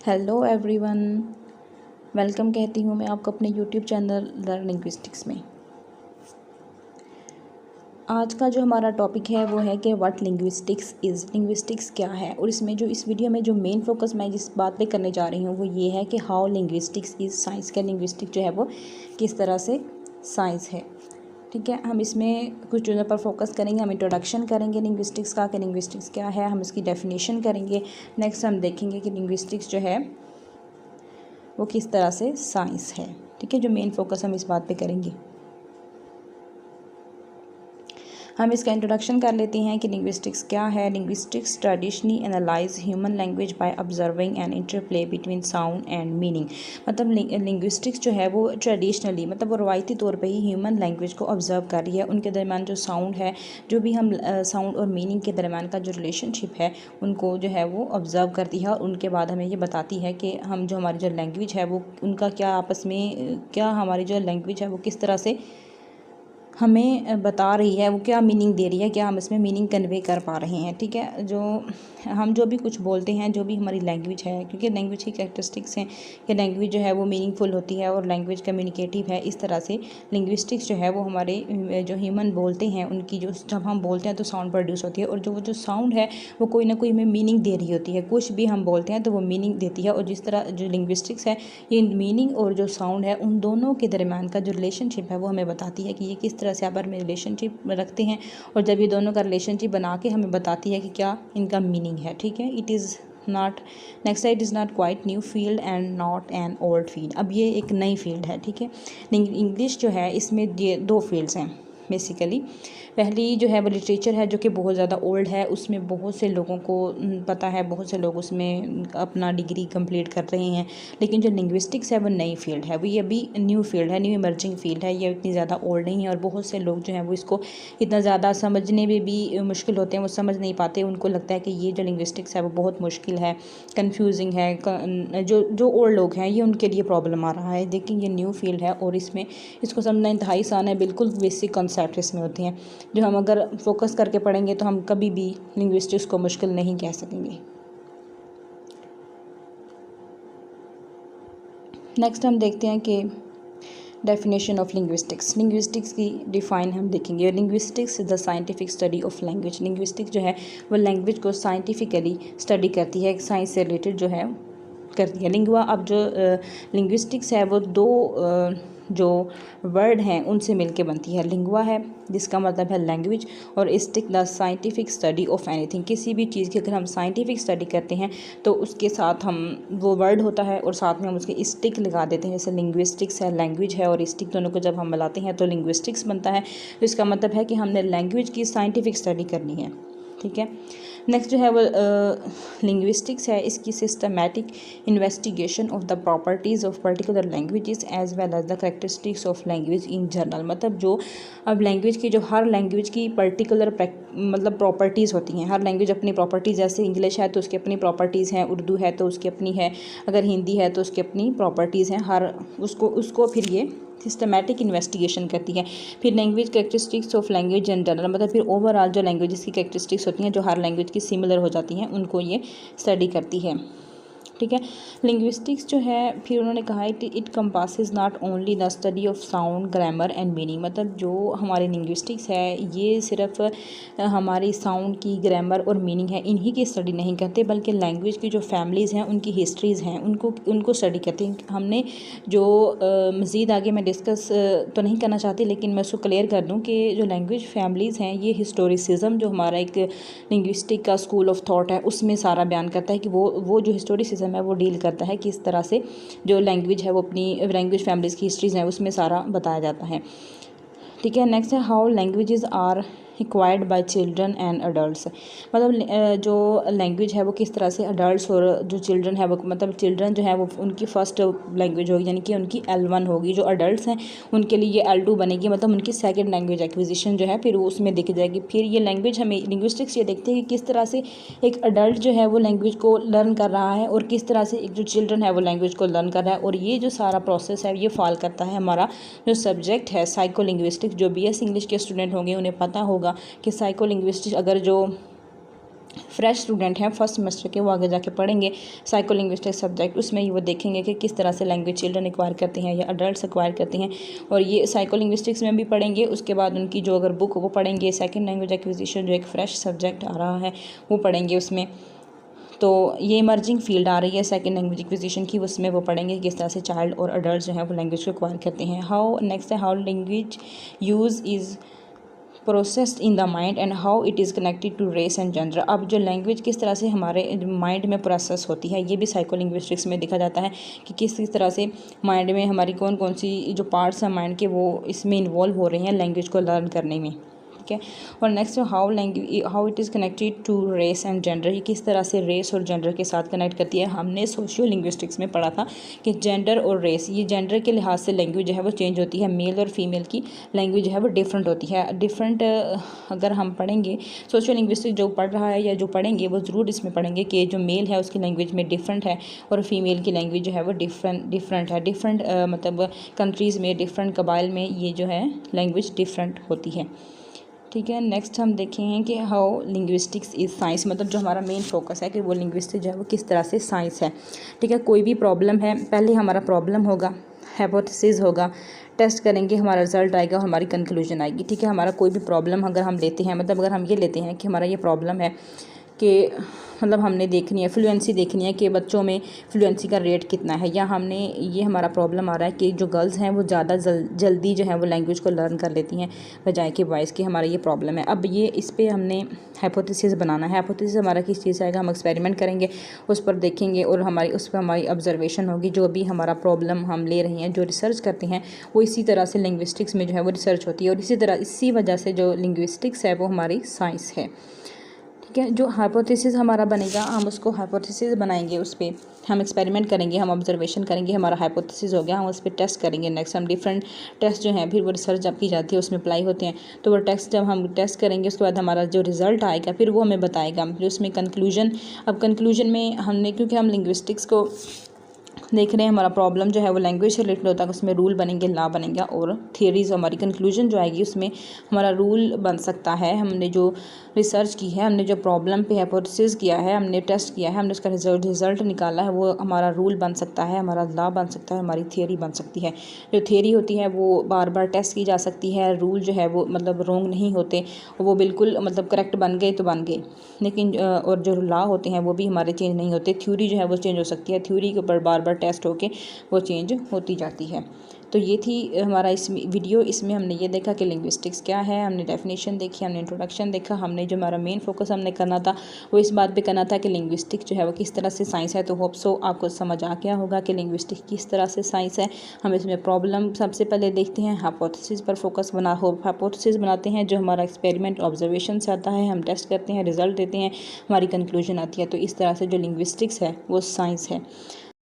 Hello everyone, welcome कहती हूँ मैं आपको अपने यूट्यूब चैनल लर्न लिंग्विस्टिक्स में। आज का जो हमारा टॉपिक है वो है कि व्हाट लिंग्विस्टिक्स इज़, लिंग्विस्टिक्स क्या है। और इसमें जो इस वीडियो में जो मेन फोकस मैं जिस बात पे करने जा रही हूँ वो ये है कि हाउ लिंग्विस्टिक्स इज़ साइंस, का लिंग्विस्टिक जो है वो किस तरह से साइंस है। ठीक है, हम इसमें कुछ चीज़ों पर फोकस करेंगे। हम इंट्रोडक्शन करेंगे लिंग्विस्टिक्स का कि लिंग्विस्टिक्स क्या है, हम इसकी डेफिनेशन करेंगे। नेक्स्ट हम देखेंगे कि लिंग्विस्टिक्स जो है वो किस तरह से साइंस है। ठीक है, जो मेन फोकस हम इस बात पे करेंगे। हम इसका इंट्रोडक्शन कर लेते हैं कि लिंग्विस्टिक्स क्या है। Linguistics traditionally analyse human language by observing and interplay between sound and meaning. मतलब लिंग्विस्टिक्स जो है वो ट्रेडिशनली मतलब वो रवायती तौर पे ही ह्यूमन लैंग्वेज को ऑब्जर्व कर रही है। उनके दरमियान जो साउंड है, जो भी हम साउंड और मीनिंग के दरमियान का जो रिलेशनशिप है उनको जो है वो ऑब्जर्व करती है। और उनके बाद हमें ये बताती है कि हम जो हमारी जो लैंग्वेज है वो उनका क्या आपस में क्या हमारी जो लैंग्वेज है वो किस तरह से हमें बता रही है, वो क्या मीनिंग दे रही है, क्या हम इसमें मीनिंग कन्वे कर पा रहे हैं। ठीक है, जो हम जो भी कुछ बोलते हैं, जो भी हमारी लैंग्वेज है, क्योंकि लैंग्वेज की कैरेक्टरिस्टिक्स हैं कि लैंग्वेज जो है वो मीनिंगफुल होती है और लैंग्वेज कम्युनिकेटिव है। इस तरह से लिंग्विस्टिक्स जो है वो हमारे जो ह्यूमन बोलते हैं उनकी जो जब हम बोलते हैं तो साउंड प्रोड्यूस होती है और जो साउंड है वो कोई ना कोई हमें मीनिंग दे रही होती है। कुछ भी हम बोलते हैं तो वो मीनिंग देती है। और जिस तरह जो लिंग्विस्टिक्स है ये मीनिंग और जो साउंड है उन दोनों के दरमियान का जो रिलेशनशिप है वो हमें बताती है कि ये किस तरह से आपस में रिलेशनशिप रखते हैं। और जब ये दोनों का रिलेशनशिप बना के हमें बताती है कि क्या इनका मीनिंग है। ठीक है, it is not next it is not quite new field and not an old field. अब ये एक नई फील्ड है। ठीक है, इंग्लिश जो है इसमें ये दो फील्ड्स हैं बेसिकली। पहली जो है वो लिटरेचर है जो कि बहुत ज़्यादा ओल्ड है, उसमें बहुत से लोगों को पता है, बहुत से लोग उसमें अपना डिग्री कंप्लीट कर रहे हैं। लेकिन जो लिंग्विस्टिक्स है वो नई फील्ड है, वो ये अभी न्यू फील्ड है, न्यू इमर्जिंग फील्ड है। ये इतनी ज़्यादा ओल्ड नहीं है और बहुत से लोग जो हैं वो इसको इतना ज़्यादा समझने में भी मुश्किल होते हैं, वो समझ नहीं पाते। उनको लगता है कि ये जो लिंग्विस्टिक्स है वो बहुत मुश्किल है, कन्फ्यूजिंग है। जो ओल्ड लोग हैं ये उनके लिए प्रॉब्लम आ रहा है। लेकिन ये न्यू फील्ड है और इसमें इसको समझना इंतहाई आसान है। बिल्कुल बेसिक कॉन्सेप्ट इसमें होते हैं जो हम अगर फोकस करके पढ़ेंगे तो हम कभी भी लिंग्विस्टिक्स को मुश्किल नहीं कह सकेंगे। नेक्स्ट हम देखते हैं कि डेफिनेशन ऑफ लिंग्विस्टिक्स। लिंग्विस्टिक्स की डिफाइन हम देखेंगे। Linguistics is the scientific study of language. Linguistics जो है वो लैंग्वेज को साइंटिफिकली स्टडी करती है, साइंस से रिलेटेड जो है करती है। लिंगुआ, अब जो लिंग्विस्टिक्स है वो दो जो वर्ड हैं उनसे मिलके बनती है। लिंगुआ है जिसका मतलब है लैंग्वेज, और stick the scientific study of anything. किसी भी चीज़ की अगर हम साइंटिफिक स्टडी करते हैं तो उसके साथ हम वो वर्ड होता है और साथ में हम उसके स्टिक लगा देते हैं। जैसे लिंग्विस्टिक्स है, लैंग्वेज है, और स्टिक दोनों को जब हम मिलाते हैं तो लिंग्विस्टिक्स बनता है। तो इसका मतलब है कि हमने लैंग्वेज की साइंटिफिक स्टडी करनी है। ठीक है, नेक्स्ट जो है वो लिंग्विस्टिक्स है, इसकी systematic investigation of the properties of particular languages as well as the characteristics of language in general. मतलब जो अब लैंग्वेज की जो हर लैंग्वेज की पर्टिकुलर मतलब प्रॉपर्टीज़ होती हैं। हर लैंग्वेज अपनी प्रॉपर्टीज़, जैसे इंग्लिश है तो उसकी अपनी प्रॉपर्टीज़ हैं, उर्दू है तो उसकी अपनी है, अगर हिंदी है तो उसकी अपनी प्रॉपर्टीज़ हैं। हर उसको फिर ये सिस्टमैटिक इन्वेस्टिगेशन करती है। फिर language characteristics of language in general, मतलब फिर ओवरऑल जो लैंग्वेजेस की कैरेक्टरिस्टिक्स होती हैं जो हर लैंग्वेज की सिमिलर हो जाती हैं उनको ये स्टडी करती है। ठीक है, लिंग्विस्टिक्स जो है फिर उन्होंने कहा है it compasses not only the study of sound, grammar and meaning. मतलब जो हमारी लिंग्विस्टिक्स है ये सिर्फ हमारी साउंड की, ग्रामर और मीनिंग है इन्हीं की स्टडी नहीं करते, बल्कि लैंग्वेज की जो फैमिलीज़ हैं उनकी हिस्ट्रीज़ हैं उनको स्टडी करते हैं। हमने जो मज़ीद आगे मैं डिस्कस तो नहीं करना चाहती, लेकिन मैं उसको क्लियर कर दूँ कि जो लैंग्वेज फैमिलीज़ हैं ये हिस्टोरिसिज्म जो हमारा एक लिंग्विस्टिक का स्कूल ऑफ थॉट है उसमें सारा बयान करता है कि वो जो हिस्टोरिसिज्म है वो डील करता है किस तरह से जो लैंग्वेज है वो अपनी लैंग्वेज फैमिलीज़ की हिस्ट्रीज़ हैं उसमें सारा बताया जाता है। ठीक है, नेक्स्ट है how languages are acquired by children and adults. मतलब जो लैंग्वेज है वो किस तरह से अडल्ट्स और जो चिल्ड्रन है वो, मतलब चिल्ड्रन जो है वो उनकी फ़र्स्ट लैंग्वेज होगी, यानी कि उनकी L1 होगी। जो अडल्ट्स हैं उनके लिए ये L2 बनेगी, मतलब उनकी सेकंड लैंग्वेज एक्विजिशन जो है फिर वो उसमें दिख जाएगी। फिर ये लैंग्वेज हमें लिंग्विस्टिक्स ये देखते हैं कि किस तरह से एक अडल्ट जो है वो लैंग्वेज को लर्न कर रहा है और किस तरह से एक जो चिल्ड्रन है वो लैंग्वेज को लर्न कर रहा है। और ये जो सारा प्रोसेस है ये फॉल करता है हमारा जो सब्जेक्ट है साइको लिंग्विस्टिक्स। जो BS इंग्लिश के स्टूडेंट होंगे उन्हें पता होगा कि साइको लिंग्विस्टिक्स अगर जो फ्रेश स्टूडेंट हैं फर्स्ट सेमेस्टर के, वो आगे जाके पढ़ेंगे साइको लिंग्विस्टिक सब्जेक्ट, उसमें वो देखेंगे कि किस तरह से लैंग्वेज चिल्ड्रन एक्वायर करते हैं या अडल्ट एक्वायर करते हैं, और ये साइको लिंग्विस्टिक्स में भी पढ़ेंगे। उसके बाद उनकी जो अगर बुक वो पढ़ेंगे, सेकंड लैंग्वेज एक्विजिशन जो एक फ्रेश सब्जेक्ट आ रहा है वो पढ़ेंगे उसमें। तो ये इमर्जिंग फील्ड आ रही है सेकंड लैंग्वेज एक्विजिशन की, उसमें वो पढ़ेंगे किस तरह से चाइल्ड और अडल्ट जो है वो लैंग्वेज को एक्वायर करते हैं। हाउ नेक्स्ट है how language use is processed in the mind and how it is connected to race and gender. अब जो लैंग्वेज किस तरह से हमारे माइंड में प्रोसेस होती है, ये भी साइको लिंग्विस्टिक्स में देखा जाता है कि किस तरह से माइंड में हमारी कौन कौन सी जो पार्ट्स हैं माइंड के वो इसमें इन्वॉल्व हो रहे हैं लैंग्वेज को लर्न करने में। ठीक है, और next how it is connected to race and gender, ये किस तरह से रेस और जेंडर के साथ कनेक्ट करती है। हमने सोशियो लिंग्विस्टिक्स में पढ़ा था कि जेंडर और रेस, ये जेंडर के लिहाज से लैंग्वेज जो है वो चेंज होती है, मेल और फीमेल की लैंग्वेज जो है वो डिफरेंट होती है। डिफरेंट अगर हम पढ़ेंगे सोशियो लिंग्विस्टिक जो पढ़ रहा है या जो पढ़ेंगे वो ज़रूर इसमें पढ़ेंगे कि जो मेल है उसकी लैंग्वेज में डिफरेंट है और फीमेल की लैंग्वेज जो है वो डिफरेंट है। डिफरेंट मतलब कंट्रीज़ में, डिफरेंट कबाइल में ये जो है लैंग्वेज डिफरेंट होती है। ठीक है, नेक्स्ट हम देखेंगे कि हाउ लिंग्विस्टिक्स इज़ साइंस, मतलब जो हमारा मेन फोकस है कि वो लिंग्विस्टिक जो है वो किस तरह से साइंस है। ठीक है, कोई भी प्रॉब्लम है, पहले हमारा प्रॉब्लम होगा, हाइपोथेसिस होगा, टेस्ट करेंगे, हमारा रिजल्ट आएगा और हमारी कंक्लूजन आएगी। ठीक है, हमारा कोई भी प्रॉब्लम अगर हम लेते हैं, मतलब अगर हम ये लेते हैं कि हमारा ये प्रॉब्लम है कि मतलब हमने देखनी है फ्लुएंसी, देखनी है कि बच्चों में फ्लुएंसी का रेट कितना है, या हमने ये हमारा प्रॉब्लम आ रहा है कि जो गर्ल्स हैं वो ज़्यादा जल्दी जो है वो लैंग्वेज को लर्न कर लेती हैं बजाय कि बॉयज़ की, हमारा ये प्रॉब्लम है। अब ये इस पे हमने हाइपोथेसिस बनाना है। हाइपोथेसिस हमारा किस चीज़ से आएगा, हम एक्सपेरिमेंट करेंगे, उस पर देखेंगे और उस पर हमारी ऑब्जर्वेशन होगी। जो भी हमारा प्रॉब्लम हम ले रहे हैं, जो रिसर्च करते हैं वो इसी तरह से लिंग्विस्टिक्स में जो है वो रिसर्च होती है, और इसी वजह से जो लिंग्विस्टिक्स है वो हमारी साइंस है। ठीक है, जो हाइपोथेसिस हमारा बनेगा हम उसको हाइपोथेसिस बनाएंगे, उस पर हम एक्सपेरिमेंट करेंगे, हम ऑब्जर्वेशन करेंगे, हमारा हाइपोथेसिस हो गया, हम उस पर टेस्ट करेंगे। नेक्स्ट हम डिफरेंट टेस्ट जो हैं, फिर वो रिसर्च जब की जाती है उसमें अप्लाई होते हैं, तो वो टेस्ट जब हम टेस्ट करेंगे उसके बाद हमारा जो रिज़ल्ट आएगा फिर वो हमें बताएगा, फिर उसमें कंक्लूजन। अब कंक्लूजन में हमने, क्योंकि हम लिंग्विस्टिक्स को देख रहे हैं, हमारा प्रॉब्लम जो है वो लैंग्वेज से रिलेटेड होता है, उसमें रूल बनेंगे, लॉ बनेगा और थियरीज, हमारी कंक्लूजन जो आएगी उसमें हमारा रूल बन सकता है। हमने जो रिसर्च की है, हमने जो प्रॉब्लम पे हाइपोथेसिस किया है, हमने टेस्ट किया है, हमने उसका रिजल्ट निकाला है, वो हमारा रूल बन सकता है, हमारा लॉ बन सकता है, हमारी थियरी बन सकती है। जो थियरी होती है वो बार बार टेस्ट की जा सकती है, रूल जो है वो मतलब रॉन्ग नहीं होते, वो बिल्कुल मतलब करेक्ट बन गए तो बन गए, लेकिन और जो लॉ होते हैं वो भी हमारे चेंज नहीं होते। थ्योरी जो है वो चेंज हो सकती है, थ्योरी के ऊपर बार बार टेस्ट होके वो चेंज होती जाती है। तो ये थी हमारा इस वीडियो, इसमें हमने ये देखा कि लिंग्विस्टिक्स क्या है, हमने डेफिनेशन देखी, हमने इंट्रोडक्शन देखा, हमने जो हमारा मेन फोकस हमने करना था वो इस बात पे करना था कि लिंग्विस्टिक जो है वो किस तरह से साइंस है। तो होप सो आपको समझ आ गया होगा कि लिंग्विस्टिक किस तरह से साइंस है। हम इसमें प्रॉब्लम सबसे पहले देखते हैं, हाइपोथेसिस पर फोकस हाइपोथेसिस बनाते हैं, जो हमारा एक्सपेरिमेंट ऑब्जर्वेशन से आता है, हम टेस्ट करते हैं, रिजल्ट देते हैं, हमारी कंक्लूजन आती है। तो इस तरह से जो लिंग्विस्टिक्स है वो साइंस है।